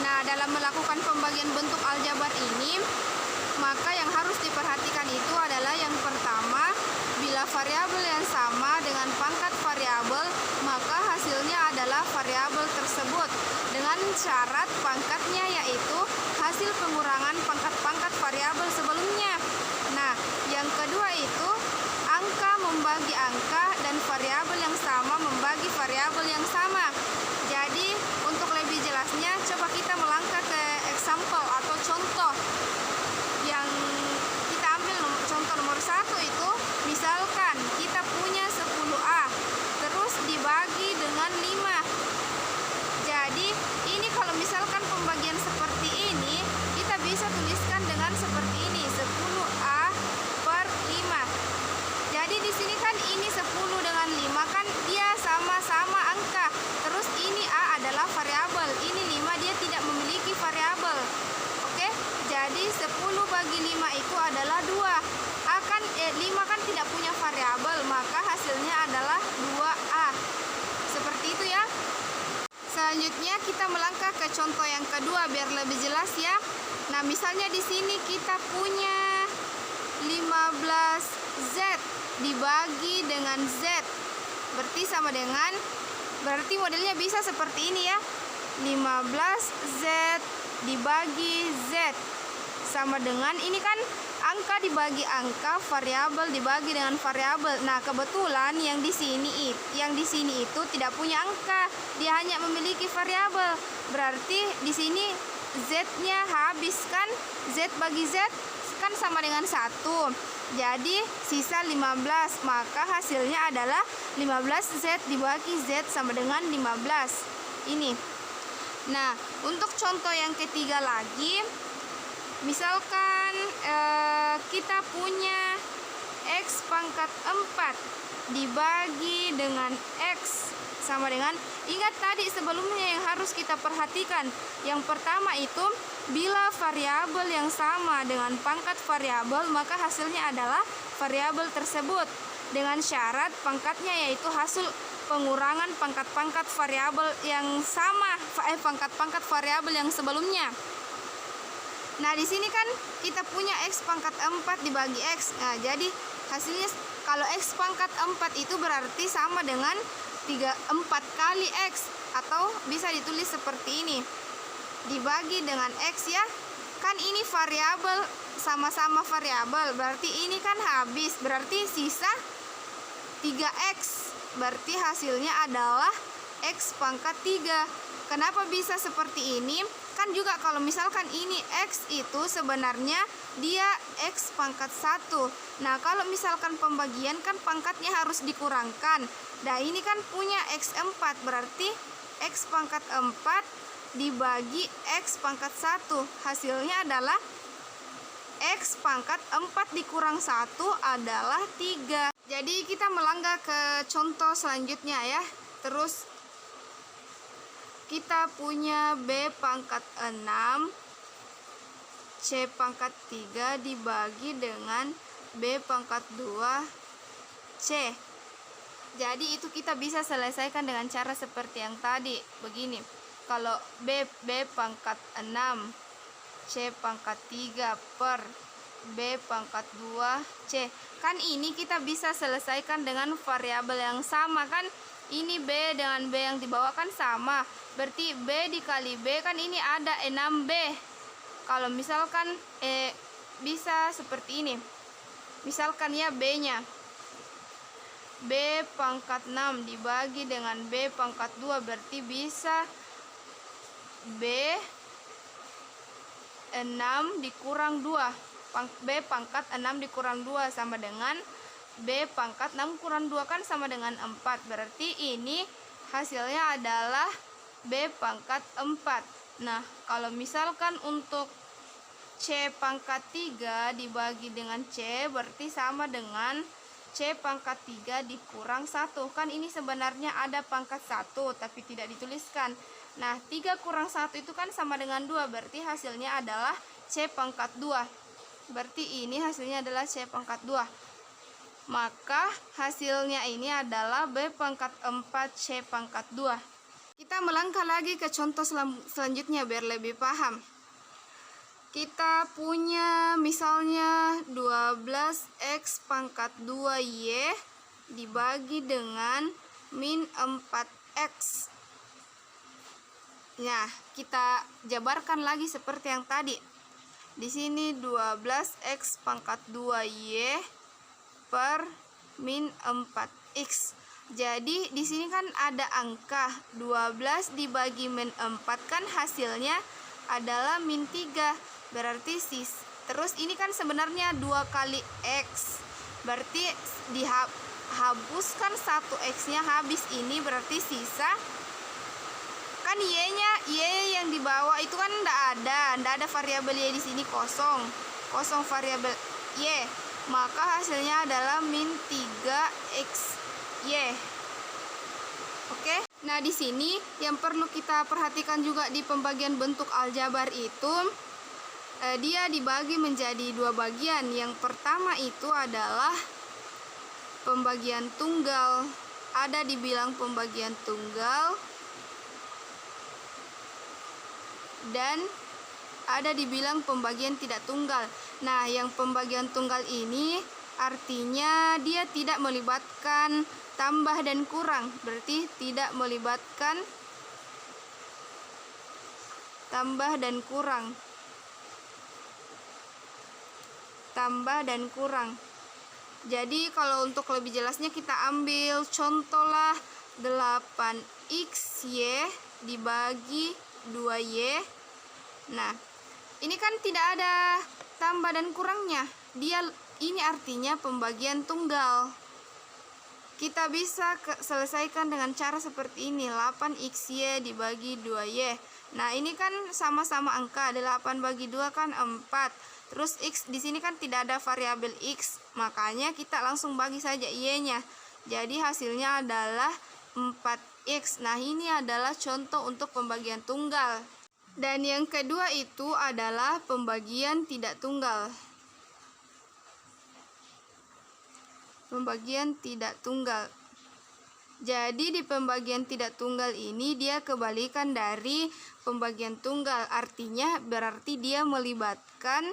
Nah, dalam melakukan pembagian bentuk aljabar ini, maka yang harus diperhatikan itu adalah yang pertama, bila variabel yang sama dengan pangkat variabel, maka hasilnya adalah variabel tersebut dengan syarat pangkatnya yaitu hasil pengurangan pangkat-pangkat variabel sebelumnya. Nah, yang kedua itu angka membagi angka dan variabel yang sama membagi variabel yang sama. Jadi, untuk lebih jelasnya, coba kita melangkah ke example atau contoh. Yang kita ambil contoh nomor 1 itu, misalkan kita punya 10A, terus dibagi dengan 5. Jadi, ini kalau misalkan pembagian seperti ini, kita bisa tuliskan dengan seperti ini, 10A per 5. Jadi di sini kan ini 10 dengan 5 kan dia sama-sama angka. Terus ini A adalah variabel, ini 5 dia tidak memiliki variabel. Oke, jadi 10 bagi 5 itu adalah 2. 5 kan tidak punya variabel, maka hasilnya adalah 2A. Seperti itu ya. Selanjutnya kita melangkah ke contoh yang kedua biar lebih jelas ya. Nah, misalnya di sini kita punya 15Z dibagi dengan Z. Berarti modelnya bisa seperti ini ya. 15Z dibagi Z sama dengan ini kan angka dibagi angka, variabel dibagi dengan variabel. Nah, kebetulan yang di sini itu tidak punya angka, dia hanya memiliki variabel. Berarti di sini Z-nya habis kan? Z bagi Z kan sama dengan 1. Jadi sisa 15, maka hasilnya adalah 15Z dibagi Z sama dengan 15. Ini. Nah, untuk contoh yang ketiga lagi, misalkan kita punya X pangkat 4 dibagi dengan X sama dengan, ingat tadi sebelumnya yang harus kita perhatikan. Yang pertama itu, bila variabel yang sama dengan pangkat variabel, maka hasilnya adalah variabel tersebut dengan syarat pangkatnya yaitu hasil pengurangan pangkat-pangkat variabel yang sama, pangkat-pangkat variabel yang sebelumnya. Nah, di sini kan kita punya X pangkat 4 dibagi X. Nah, jadi hasilnya kalau X pangkat 4 itu berarti sama dengan 4 kali X, atau bisa ditulis seperti ini, dibagi dengan X ya. Kan ini variabel, sama-sama variabel, berarti ini kan habis, berarti sisa 3X. Berarti hasilnya adalah X pangkat 3. Kenapa bisa seperti ini? Kan juga kalau misalkan ini X itu sebenarnya dia X pangkat 1. Nah, kalau misalkan pembagian kan pangkatnya harus dikurangkan. Nah, ini kan punya X4, berarti X pangkat 4 dibagi X pangkat 1. Hasilnya adalah X pangkat 4 dikurang 1 adalah 3. Jadi kita melangkah ke contoh selanjutnya ya. Terus kita punya B pangkat 6 C pangkat 3 dibagi dengan B pangkat 2 C. Jadi itu kita bisa selesaikan dengan cara seperti yang tadi. Begini, kalau B pangkat 6 C pangkat 3 per B pangkat 2 C, kan ini kita bisa selesaikan dengan variabel yang sama kan. Ini B dengan B yang dibawa kan sama, berarti B dikali B kan ini ada 6B. Kalau misalkan bisa seperti ini, misalkan ya B nya B pangkat 6 dibagi dengan B pangkat 2, berarti bisa B 6 dikurang 2. B pangkat 6 dikurang 2 sama dengan B pangkat 6 kurang 2 kan sama dengan 4. Berarti ini hasilnya adalah B pangkat 4. Nah, kalau misalkan untuk C pangkat 3 dibagi dengan C, berarti sama dengan C pangkat 3 dikurang 1. Kan ini sebenarnya ada pangkat 1 tapi tidak dituliskan. Nah, 3 kurang 1 itu kan sama dengan 2, berarti hasilnya adalah C pangkat 2. Berarti ini hasilnya adalah C pangkat 2. Maka hasilnya ini adalah B pangkat 4 C pangkat 2. Kita melangkah lagi ke contoh selanjutnya biar lebih paham. Kita punya misalnya 12x pangkat 2y dibagi dengan min 4x. Nah, kita jabarkan lagi seperti yang tadi. Di sini 12x pangkat 2y per min 4x. Jadi di sini kan ada angka 12 dibagi min 4 kan hasilnya adalah min 3. Berarti terus ini kan sebenarnya 2 kali x. Berarti dihapuskan 1x-nya habis ini, berarti sisa kan y yang di bawah itu kan enggak ada variabel y di sini, kosong variabel y. Maka hasilnya adalah min 3xy. Oke. Nah, di sini yang perlu kita perhatikan juga di pembagian bentuk aljabar itu dia dibagi menjadi dua bagian. Yang pertama itu adalah pembagian tunggal. Ada dibilang pembagian tunggal dan ada dibilang pembagian tidak tunggal. Nah, yang pembagian tunggal ini artinya dia tidak melibatkan tambah dan kurang. Berarti tidak melibatkan tambah dan kurang. Jadi kalau untuk lebih jelasnya kita ambil contohlah 8xy dibagi 2y. Nah, ini kan tidak ada tambah dan kurangnya. Ini artinya pembagian tunggal. Kita bisa selesaikan dengan cara seperti ini. 8xy dibagi 2y. Nah, ini kan sama-sama angka. 8 bagi 2 kan 4. Terus x di sini kan tidak ada variabel x. Makanya kita langsung bagi saja y-nya. Jadi hasilnya adalah 4x. Nah, ini adalah contoh untuk pembagian tunggal. Dan yang kedua itu adalah pembagian tidak tunggal. Pembagian tidak tunggal. Jadi di pembagian tidak tunggal ini dia kebalikan dari pembagian tunggal. Artinya berarti dia melibatkan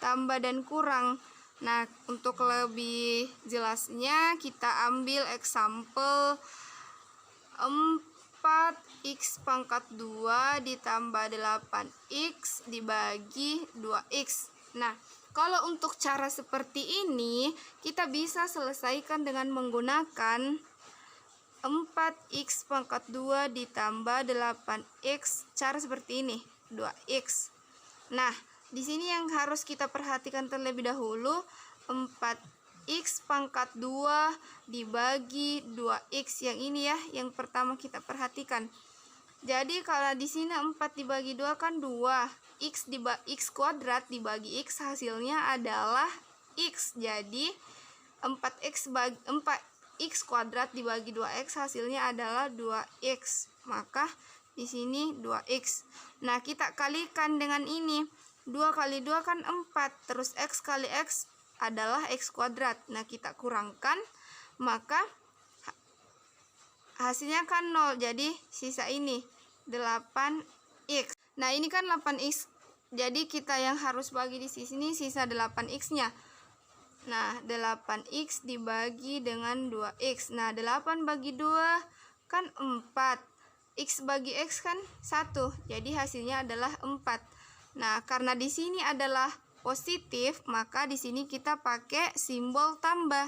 tambah dan kurang. Nah, untuk lebih jelasnya kita ambil example 4x pangkat 2 ditambah 8x dibagi 2x. Nah, kalau untuk cara seperti ini kita bisa selesaikan dengan menggunakan 4x pangkat 2 ditambah 8x. Cara seperti ini, 2x. Nah, di sini yang harus kita perhatikan terlebih dahulu 4x pangkat 2 dibagi 2x yang ini ya, yang pertama kita perhatikan. Jadi kalau di sini 4 dibagi 2 kan 2. X kuadrat dibagi x hasilnya adalah x. Jadi 4x kuadrat dibagi 2x hasilnya adalah 2x. Maka di sini 2x. Nah, kita kalikan dengan ini. 2 kali 2 kan 4. Terus x kali x adalah x kuadrat. Nah, kita kurangkan, maka hasilnya kan 0. Jadi sisa ini 8x. Nah, ini kan 8x. Jadi kita yang harus bagi di sini sisa 8x-nya. Nah, 8x dibagi dengan 2x. Nah, 8 bagi 2 kan 4. X bagi x kan 1. Jadi hasilnya adalah 4. Nah, karena di sini adalah positif, maka di sini kita pakai simbol tambah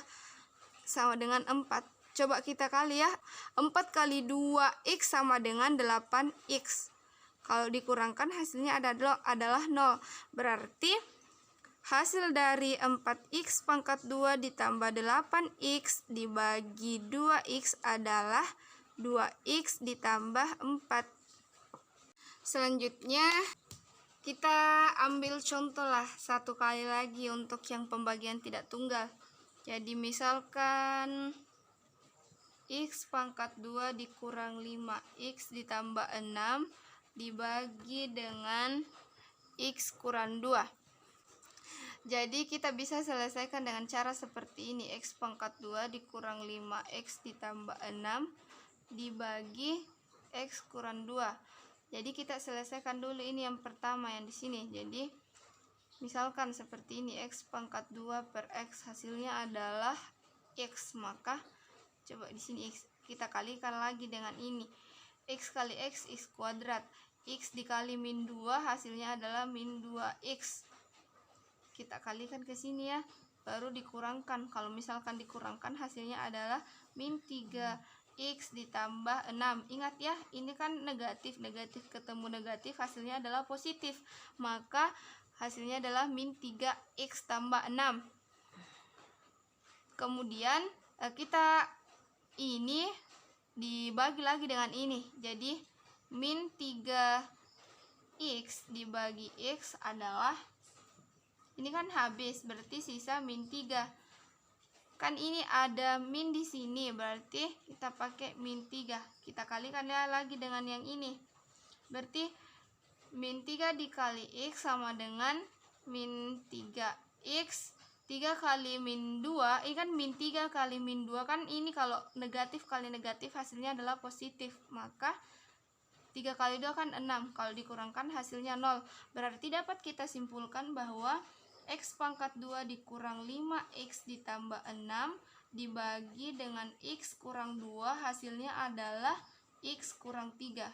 sama dengan 4. Coba kita kali ya. 4 kali 2x sama dengan 8x. Kalau dikurangkan hasilnya adalah 0. Berarti hasil dari 4x pangkat 2 ditambah 8x dibagi 2x adalah 2x ditambah 4. Selanjutnya kita ambil contoh lah satu kali lagi untuk yang pembagian tidak tunggal. Jadi misalkan x pangkat 2 dikurang 5x ditambah 6 dibagi dengan x kurang 2. Jadi kita bisa selesaikan dengan cara seperti ini. X pangkat 2 dikurang 5x ditambah 6 dibagi X kurang 2. Jadi kita selesaikan dulu ini yang pertama yang di sini. Jadi misalkan seperti ini, X pangkat 2 per X hasilnya adalah X, maka coba di sini X kita kalikan lagi dengan ini. X kali X kuadrat. X dikali min 2 hasilnya adalah min 2x. Kita kalikan ke sini ya, baru dikurangkan. Kalau misalkan dikurangkan hasilnya adalah min 3x ditambah 6. Ingat ya, ini kan negatif ketemu negatif hasilnya adalah positif, maka hasilnya adalah min 3x tambah 6. Kemudian kita ini dibagi lagi dengan ini, jadi min 3x dibagi x adalah, ini kan habis, berarti sisa min 3. Kan ini ada min di sini, berarti kita pakai min 3. Kita kalikan ya lagi dengan yang ini. Berarti min 3 dikali x sama dengan min 3x. 3 kali min 2, ini kan min 3 kali min 2, kan ini kalau negatif kali negatif hasilnya adalah positif, maka 3 kali 2 kan 6, kalau dikurangkan hasilnya 0. Berarti dapat kita simpulkan bahwa X pangkat 2 dikurang 5X ditambah 6 dibagi dengan X kurang 2 hasilnya adalah X kurang 3.